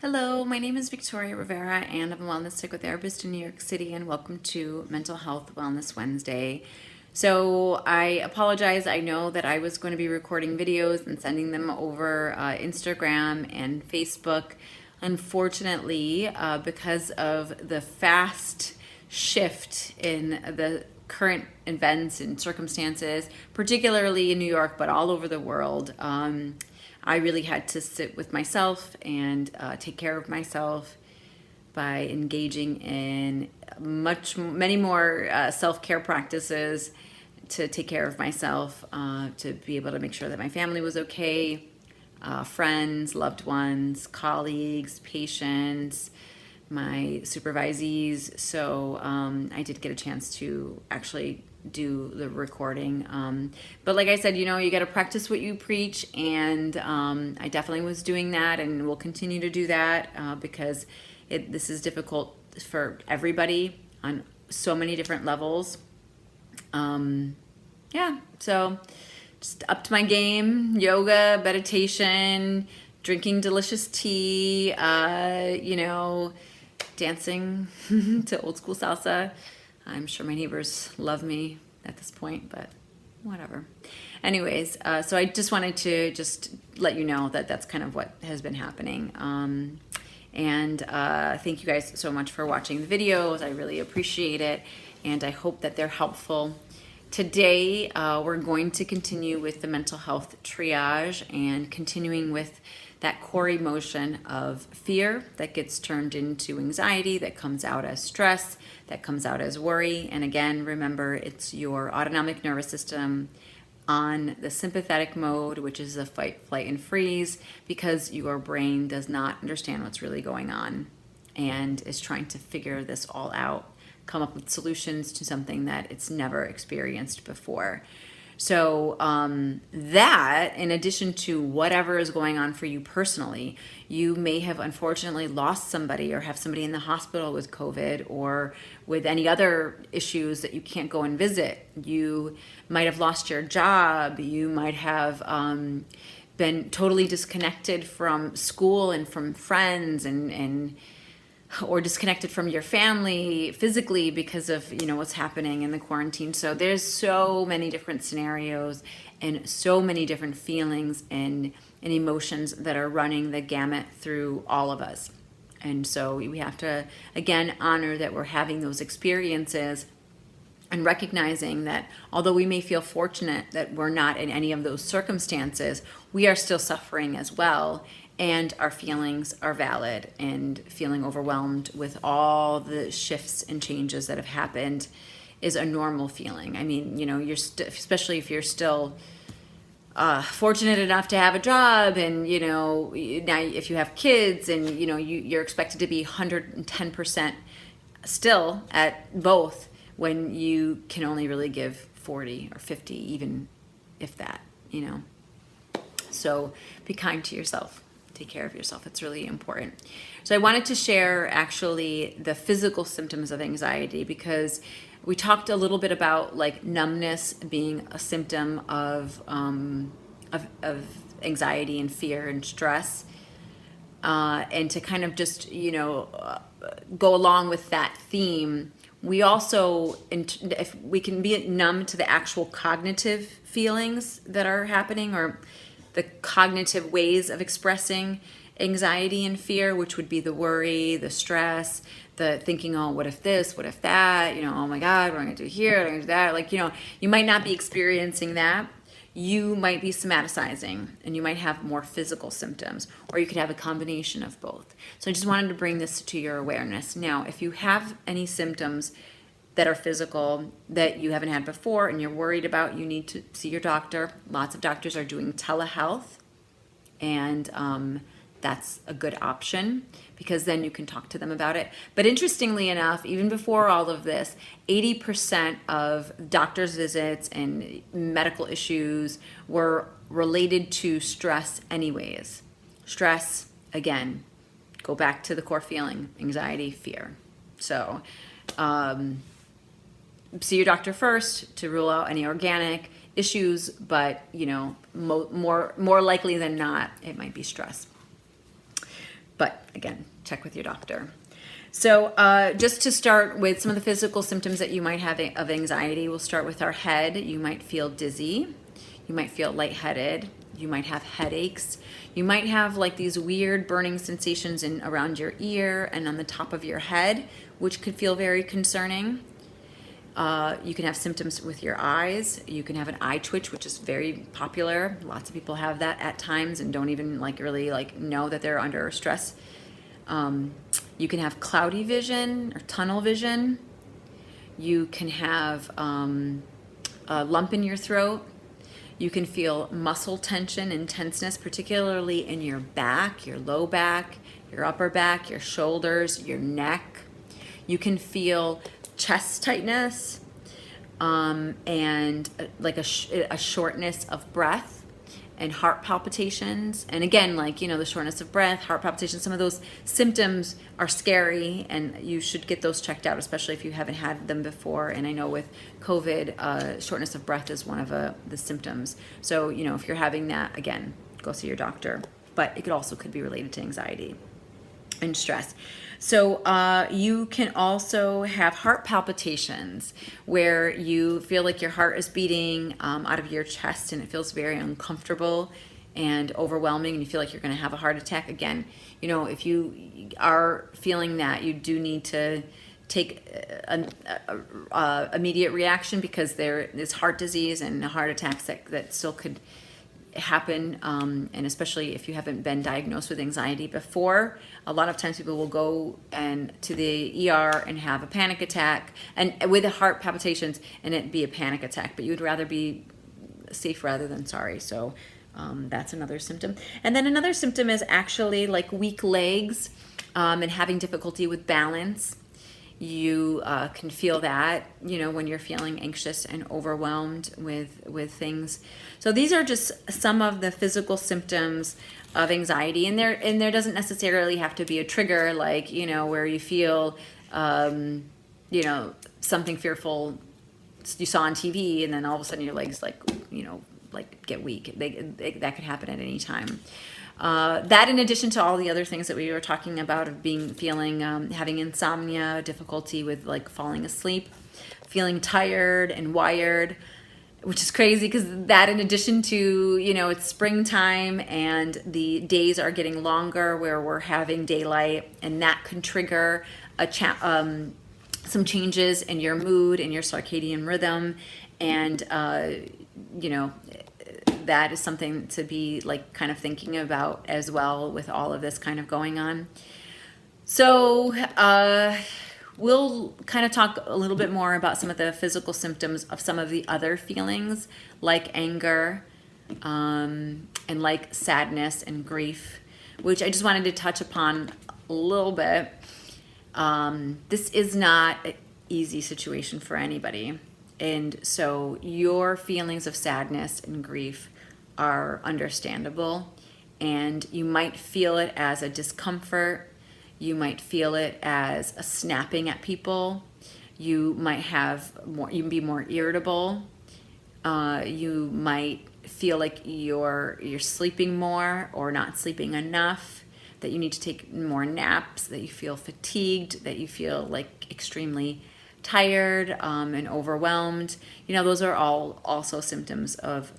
Hello, my name is Victoria Rivera and I'm a wellness psychotherapist in New York City, and welcome to Mental Health Wellness Wednesday. So I apologize. I know that I was going to be recording videos and sending them over Instagram and Facebook. Unfortunately, because of the fast shift in the current events and circumstances, particularly in New York, but all over the world, I really had to sit with myself and take care of myself by engaging in many more self-care practices to take care of myself, to be able to make sure that my family was okay, friends, loved ones, colleagues, patients, my supervisees. So I did get a chance to actually do the recording. But like I said, you got to practice what you preach. And I definitely was doing that and will continue to do that because this is difficult for everybody on so many different levels. Yeah, so just up to my game: yoga, meditation, drinking delicious tea, dancing to old school salsa. I'm sure my neighbors love me at this point, but whatever. Anyways, so I just wanted to just let you know that that's kind of what has been happening. And thank you guys so much for watching the videos. I really appreciate it, and I hope that they're helpful. Today, we're going to continue with the mental health triage and continuing with that core emotion of fear that gets turned into anxiety, that comes out as stress, that comes out as worry. And again, remember, it's your autonomic nervous system on the sympathetic mode, which is a fight, flight, and freeze, because your brain does not understand what's really going on and is trying to figure this all out, come up with solutions to something that it's never experienced before. So that, in addition to whatever is going on for you personally, you may have unfortunately lost somebody or have somebody in the hospital with COVID or with any other issues that you can't go and visit. You might have lost your job. You might have been totally disconnected from school and from friends or disconnected from your family physically because of what's happening in the quarantine. So there's so many different scenarios and so many different feelings and emotions that are running the gamut through all of us. And so we have to, again, honor that we're having those experiences and recognizing that although we may feel fortunate that we're not in any of those circumstances, we are still suffering as well. And our feelings are valid, and feeling overwhelmed with all the shifts and changes that have happened is a normal feeling. I mean, you're especially if you're still fortunate enough to have a job, and now if you have kids, and you're expected to be 110% still at both when you can only really give 40 or 50, even if that. So be kind to yourself. Take care of yourself. It's really important. So I wanted to share actually the physical symptoms of anxiety, because we talked a little bit about like numbness being a symptom of anxiety and fear and stress, and to kind of just go along with that theme. We also, if we can be numb to the actual cognitive feelings that are happening, or the cognitive ways of expressing anxiety and fear, which would be the worry, the stress, the thinking, oh, what if this, what if that, oh my God, what am I gonna do here, what am I gonna do that? You might not be experiencing that. You might be somaticizing, and you might have more physical symptoms, or you could have a combination of both. So I just wanted to bring this to your awareness. Now, if you have any symptoms that are physical that you haven't had before and you're worried about, you need to see your doctor. Lots of doctors are doing telehealth, and that's a good option because then you can talk to them about it. But interestingly enough, even before all of this, 80% of doctor's visits and medical issues were related to stress anyways. Stress, again, go back to the core feeling: anxiety, fear. So see your doctor first to rule out any organic issues, but more likely than not, it might be stress. But again, check with your doctor. So just to start with some of the physical symptoms that you might have of anxiety, we'll start with our head. You might feel dizzy. You might feel lightheaded. You might have headaches. You might have like these weird burning sensations around your ear and on the top of your head, which could feel very concerning. You can have symptoms with your eyes. You can have an eye twitch, which is very popular. Lots of people have that at times and don't even really know that they're under stress. You can have cloudy vision or tunnel vision. You can have a lump in your throat. You can feel muscle tension and tenseness, particularly in your back, your low back, your upper back, your shoulders, your neck. You can feel chest tightness and like a shortness of breath and heart palpitations. And again, the shortness of breath, heart palpitations, some of those symptoms are scary and you should get those checked out, especially if you haven't had them before. And I know with COVID, shortness of breath is one of the symptoms. So, if you're having that, again, go see your doctor. But it could be related to anxiety and stress. So you can also have heart palpitations where you feel like your heart is beating out of your chest and it feels very uncomfortable and overwhelming and you feel like you're going to have a heart attack. Again, if you are feeling that, you do need to take an immediate reaction because there is heart disease and heart attacks that still could happen, and especially if you haven't been diagnosed with anxiety before. A lot of times people will go to the ER and have a panic attack and with the heart palpitations and it be a panic attack, but you would rather be safe rather than sorry. So that's another symptom. And then another symptom is actually like weak legs and having difficulty with balance. You can feel that, when you're feeling anxious and overwhelmed with things. So these are just some of the physical symptoms of anxiety, and there doesn't necessarily have to be a trigger, where you feel, something fearful you saw on TV, and then all of a sudden your legs get weak. That could happen at any time. That in addition to all the other things that we were talking about of having insomnia, difficulty with falling asleep, feeling tired and wired, which is crazy because that in addition to, it's springtime and the days are getting longer where we're having daylight, and that can trigger some changes in your mood and your circadian rhythm. And, that is something to be kind of thinking about as well with all of this kind of going on. So we'll kind of talk a little bit more about some of the physical symptoms of some of the other feelings like anger and like sadness and grief, which I just wanted to touch upon a little bit. This is not an easy situation for anybody. And so your feelings of sadness and grief are understandable, and you might feel it as a discomfort. You might feel it as a snapping at people. You might be more irritable. You might feel like you're sleeping more or not sleeping enough, that you need to take more naps, that you feel fatigued, that you feel extremely tired and overwhelmed. Those are all also symptoms of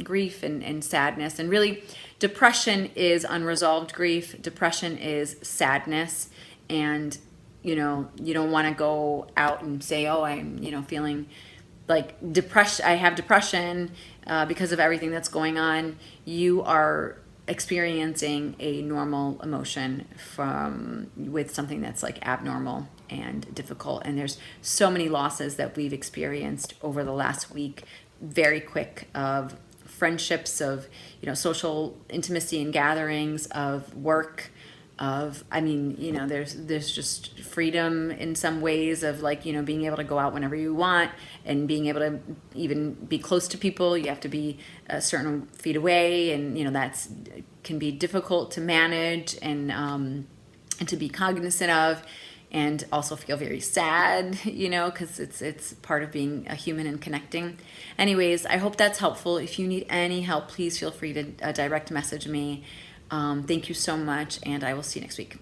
grief and sadness. And really, depression is unresolved grief. Depression is sadness. And you don't want to go out and say, oh, I'm feeling depression, I have depression because of everything that's going on. You are experiencing a normal emotion with something that's abnormal and difficult. And there's so many losses that we've experienced over the last week, very quick, of friendships, of social intimacy and gatherings, of work, there's just freedom in some ways of being able to go out whenever you want and being able to even be close to people. You have to be a certain feet away, and that's can be difficult to manage and to be cognizant of, and also feel very sad, because it's part of being a human and connecting. Anyways, I hope that's helpful. If you need any help, please feel free to direct message me. Thank you so much, and I will see you next week.